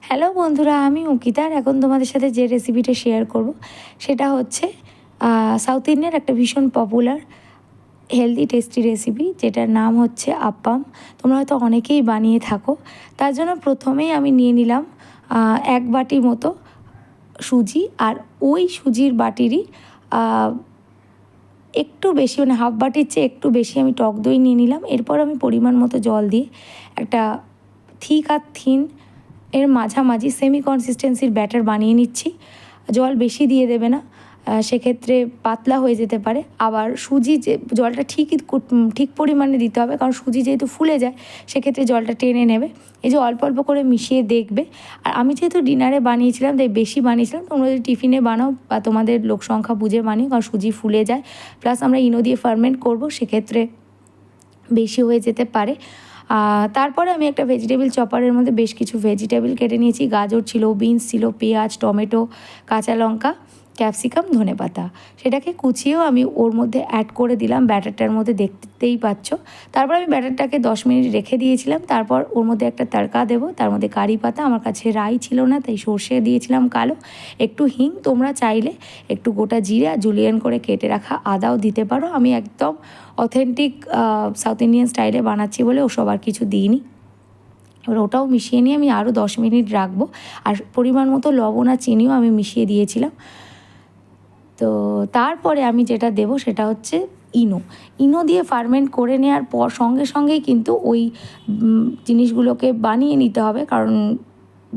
Hello বন্ধুরা, আমি অঙ্কিতা। আর এখন তোমাদের সাথে যে রেসিপিটা শেয়ার করব সেটা হচ্ছে সাউথ ইন্ডিয়ার একটা ভীষণ পপুলার হেলদি টেস্টি রেসিপি, যেটার নাম হচ্ছে আপ্পাম। তোমরা হয়তো অনেকেই বানিয়ে থাকো। তার জন্য প্রথমেই আমি নিয়ে নিলাম 1 বাটি মতো সুজি। আর ওই সুজির বাটিরই একটু বেশি, মানে হাফ বাটির চেয়ে একটু বেশি আমি টক দই নিয়ে নিলাম। এরপর আমি পরিমাণ মতো জল দিয়ে একটা থিক আর থিন এর মাঝামাঝি সেমি কনসিস্টেন্সির ব্যাটার বানিয়ে নিচ্ছি। জল বেশি দিয়ে দেবে না, সেক্ষেত্রে পাতলা হয়ে যেতে পারে। আবার সুজি যে জলটা ঠিক পরিমাণে দিতে হবে, কারণ সুজি যেহেতু ফুলে যায় সেক্ষেত্রে জলটা টেনে নেবে। এই যে অল্প অল্প করে মিশিয়ে দেখবে। আর আমি যেহেতু ডিনারে বানিয়েছিলাম তাই বেশি বানিয়েছিলাম, তোমরা যদি টিফিনে বানাও বা তোমাদের লোক সংখ্যা বুঝে বানিও, কারণ সুজি ফুলে যায়, প্লাস আমরা ইনো দিয়ে ফার্মেন্ট করবো, সেক্ষেত্রে বেশি হয়ে যেতে পারে। তারপরে আমি একটা ভেজিটেবিল চপারের মধ্যে বেশ কিছু ভেজিটেবল কেটে নিয়েছি। গাজর ছিল, বিনস ছিল, পেঁয়াজ, টমেটো, কাঁচা লঙ্কা, ক্যাপসিকাম, ধনেপাতা। সেটাকে কুচিয়েও আমি ওর মধ্যে অ্যাড করে দিলাম ব্যাটারটার মধ্যে, দেখতেই পাচ্ছ। তারপর আমি ব্যাটারটাকে 10 মিনিট রেখে দিয়েছিলাম। তারপর ওর মধ্যে একটা তড়কা দেবো, তার মধ্যে কারি পাতা, আমার কাছে রাই ছিল না তাই সর্ষে দিয়েছিলাম কালো, একটু হিং, তোমরা চাইলে একটু গোটা জিরে আর জুলিয়ান করে কেটে রাখা আদাও দিতে পারো। আমি একদম অথেন্টিক সাউথ ইন্ডিয়ান স্টাইলে বানাচ্ছি বলে ওসব আর কিছু দিইনি। এবার ওটাও মিশিয়ে নিয়ে আমি আরও 10 মিনিট রাখবো। আর পরিমাণ মতো লবণ আর চিনিও আমি মিশিয়ে দিয়েছিলাম। তো তারপরে আমি যেটা দেবো সেটা হচ্ছে ইনো দিয়ে ফার্মেন্ট করে নেওয়ার পর সঙ্গে সঙ্গেই কিন্তু ওই জিনিসগুলোকে বানিয়ে নিতে হবে, কারণ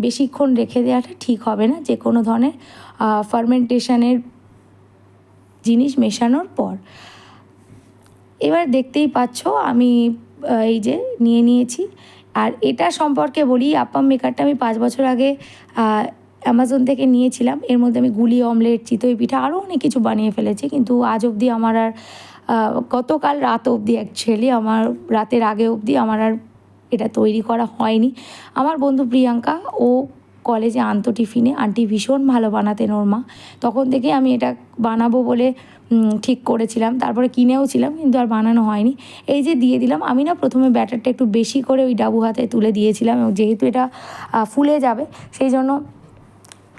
বেশিক্ষণ রেখে দেওয়াটা ঠিক হবে না যে কোনো ধরনের ফার্মেন্টেশনের জিনিস মেশানোর পর। এবার দেখতেই পাচ্ছ আমি এই যে নিয়ে নিয়েছি। আর এটা সম্পর্কে বলি, আপ্পাম মেকারটা আমি 5 বছর আগে অ্যামাজন থেকে নিয়েছিলাম। এর মধ্যে আমি গুলি অমলেট, চিতই পিঠা, আরও অনেক কিছু বানিয়ে ফেলেছি, কিন্তু আজ অবধি আমার আর গতকাল রাত অবধি, অ্যাকচুয়ালি আমার রাতের আগে অবধি আমার আর এটা তৈরি করা হয়নি। আমার বন্ধু প্রিয়াঙ্কা, ও কলেজে আনতো টিফিনে, আন্টি ভীষণ ভালো বানাতেন ওর মা, তখন থেকে আমি এটা বানাবো বলে ঠিক করেছিলাম। তারপরে কিনেও ছিলাম, কিন্তু আর বানানো হয়নি। এই যে দিয়ে দিলাম, আমি না প্রথমে ব্যাটারটা একটু বেশি করে ওই ডাবু হাতে তুলে দিয়েছিলাম, এবং যেহেতু এটা ফুলে যাবে সেই জন্য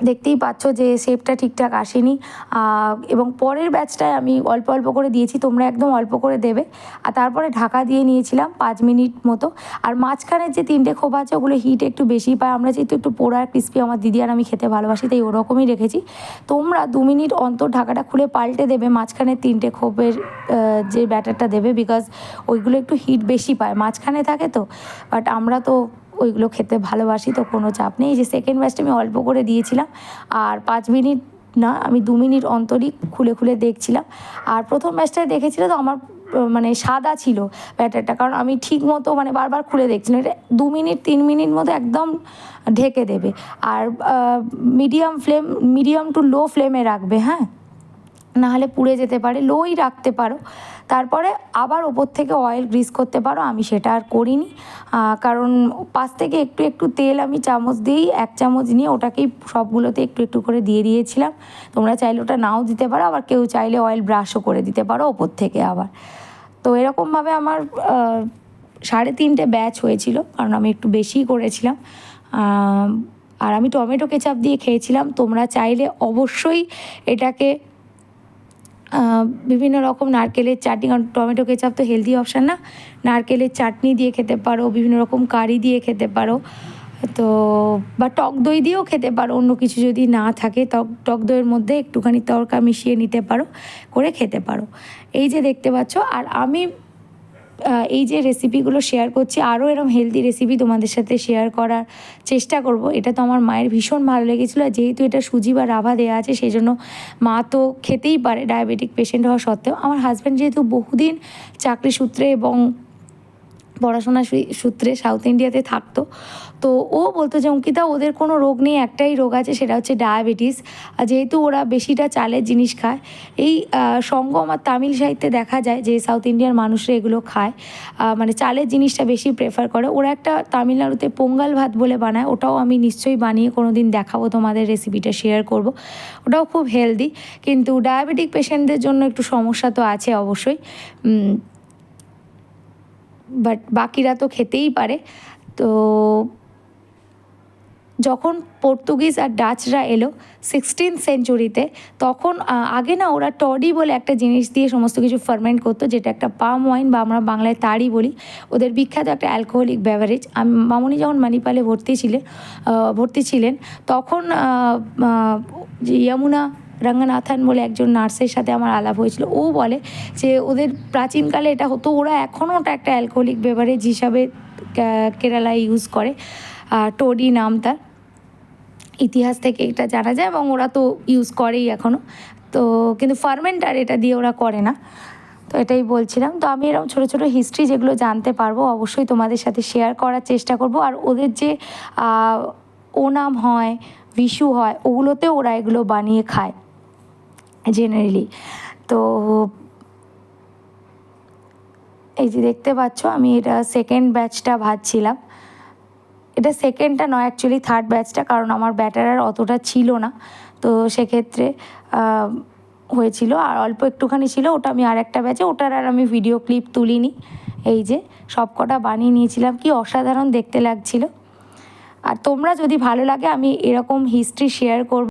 দেখতেই পাচ্ছ যে শেপটা ঠিকঠাক আসেনি। এবং পরের ব্যাচটায় আমি অল্প অল্প করে দিয়েছি, তোমরা একদম অল্প করে দেবে। আর তারপরে ঢাকা দিয়ে নিয়েছিলাম 5 মিনিট মতো। আর মাঝখানের যে 3টে খোপ আছে ওগুলো হিট একটু বেশি পায়, আমরা যেহেতু একটু পোড়া আর ক্রিস্পি আমার দিদি আর আমি খেতে ভালোবাসি, তাই ওরকমই রেখেছি। তোমরা 2 মিনিট অন্তর ঢাকাটা খুলে পাল্টে দেবে মাঝখানে 3টে খোপের যে ব্যাটারটা দেবে, বিকজ ওইগুলো একটু হিট বেশি পায়, মাঝখানে থাকে তো। বাট আমরা তো ওইগুলো খেতে ভালোবাসি, তো কোনো চাপ নেই। এই যে সেকেন্ড ব্যাচটা আমি অল্প করে দিয়েছিলাম, আর 5 মিনিট না, আমি 2 মিনিট অন্তরই খুলে খুলে দেখছিলাম। আর প্রথম ব্যাচটায় দেখেছিল তো আমার মানে সাদা ছিল ব্যাটারটা, কারণ আমি ঠিক মতো মানে বারবার খুলে দেখছিলাম। এটা 2 মিনিট 3 মিনিট মতো একদম ঢেকে দেবে। আর মিডিয়াম টু লো ফ্লেমে রাখবে, হ্যাঁ, নাহলে পুড়ে যেতে পারে। লোই রাখতে পারো, তারপরে আবার ওপর থেকে অয়েল গ্রিস করতে পারো। আমি সেটা আর করিনি, কারণ পাশ থেকে একটু একটু তেল আমি চামচ দিয়েই 1 চামচ নিয়ে ওটাকেই সবগুলোতে একটু একটু করে দিয়ে দিয়েছিলাম। তোমরা চাইলে ওটা নাও দিতে পারো, আবার কেউ চাইলে অয়েল ব্রাশও করে দিতে পারো ওপর থেকে আবার। তো এরকমভাবে আমার 3.5 ব্যাচ হয়েছিল, কারণ আমি একটু বেশিই করেছিলাম। আর আমি টমেটো কেচাপ দিয়ে খেয়েছিলাম। তোমরা চাইলে অবশ্যই এটাকে বিভিন্ন রকম নারকেলের চাটনি, কারণ টমেটো কেচাপ তো হেলদি অপশান না, নারকেলের চাটনি দিয়ে খেতে পারো, বিভিন্ন রকম কারি দিয়ে খেতে পারো, তো বা টক দই দিয়েও খেতে পারো। অন্য কিছু যদি না থাকে, টক দইয়ের মধ্যে একটুখানি তড়কা মিশিয়ে নিতে পারো, করে খেতে পারো। এই যে দেখতে পাচ্ছ। আর আমি এই যে রেসিপিগুলো শেয়ার করছি, আরও এরকম হেলদি রেসিপি তোমাদের সাথে শেয়ার করার চেষ্টা করব। এটা তো আমার মায়ের ভীষণ ভালো লেগেছিলো, আর যেহেতু এটা সুজি বা রাভা দেওয়া আছে সেই জন্য মা তো খেতেই পারে, ডায়াবেটিক পেশেন্ট হওয়া সত্ত্বেও। আমার হাজব্যান্ড যেহেতু বহুদিন চাকরি সূত্রে এবং পড়াশোনা সূত্রে সাউথ ইন্ডিয়াতে থাকতো, তো ও বলতো যে অঙ্কিতা, ওদের কোনো রোগ নেই, একটাই রোগ আছে, সেটা হচ্ছে ডায়াবেটিস। যেহেতু ওরা বেশিটা চালের জিনিস খায়, এই সঙ্গম আর তামিল সাহিত্যে দেখা যায় যে সাউথ ইন্ডিয়ার মানুষরা এগুলো খায়, মানে চালের জিনিসটা বেশি প্রেফার করে। ওরা একটা তামিলনাড়ুতে পোঙ্গাল ভাত বলে বানায়, ওটাও আমি নিশ্চয়ই বানিয়ে কোনো দিন দেখাবো, তোমাদের রেসিপিটা শেয়ার করব। ওটাও খুব হেলদি, কিন্তু ডায়াবেটিক পেশেন্টদের জন্য একটু সমস্যা তো আছে অবশ্যই, বাট বাকিরা তো খেতেই পারে। তো যখন পর্তুগিজ আর ডাচরা এলো 16th সেঞ্চুরিতে, তখন আগে না ওরা টডি বলে একটা জিনিস দিয়ে সমস্ত কিছু ফার্মেন্ট করতো, যেটা একটা পাম ওয়াইন বা আমরা বাংলায় তাড়ি বলি। ওদের বিখ্যাত একটা অ্যালকোহলিক বেভারেজ। মামুনি যখন মানিপালে ভর্তি ছিলেন তখন যে যমুনা রঙ্গনাথন বলে একজন নার্সের সাথে আমার আলাপ হয়েছিল। ও বলে যে ওদের প্রাচীনকালে এটা হতো, ওরা এখনও ওটা একটা অ্যালকোহলিক বেভারেজ হিসাবে কেরালায় ইউজ করে। টোডি নাম তার, ইতিহাস থেকে এটা জানা যায়, এবং ওরা তো ইউজ করেই এখনও। তো কিন্তু ফার্মেন্টার এটা দিয়ে ওরা করে না। তো এটাই বলছিলাম। তো আমি এরকম ছোটো ছোটো হিস্ট্রি যেগুলো জানতে পারবো অবশ্যই তোমাদের সাথে শেয়ার করার চেষ্টা করব। আর ওদের যে ওনাম হয়, বিশু হয়, ওগুলোতেও ওরা এগুলো বানিয়ে খায় জেনারেলি। তো এই যে দেখতে পাচ্ছ আমি এটা সেকেন্ড ব্যাচটা ভাজছিলাম। এটা সেকেন্ডটা নয়, অ্যাকচুয়ালি থার্ড ব্যাচটা, কারণ আমার ব্যাটার আর অতটা ছিল না। তো সেক্ষেত্রে হয়েছিল, আর অল্প একটুখানি ছিল, ওটা আমি আর একটা ব্যাচে, ওটার আর আমি ভিডিও ক্লিপ তুলিনি। এই যে সব কটা বানিয়ে নিয়েছিলাম, কি অসাধারণ দেখতে লাগছিল। আর তোমরা যদি ভালো লাগে আমি এরকম হিস্ট্রি শেয়ার করব।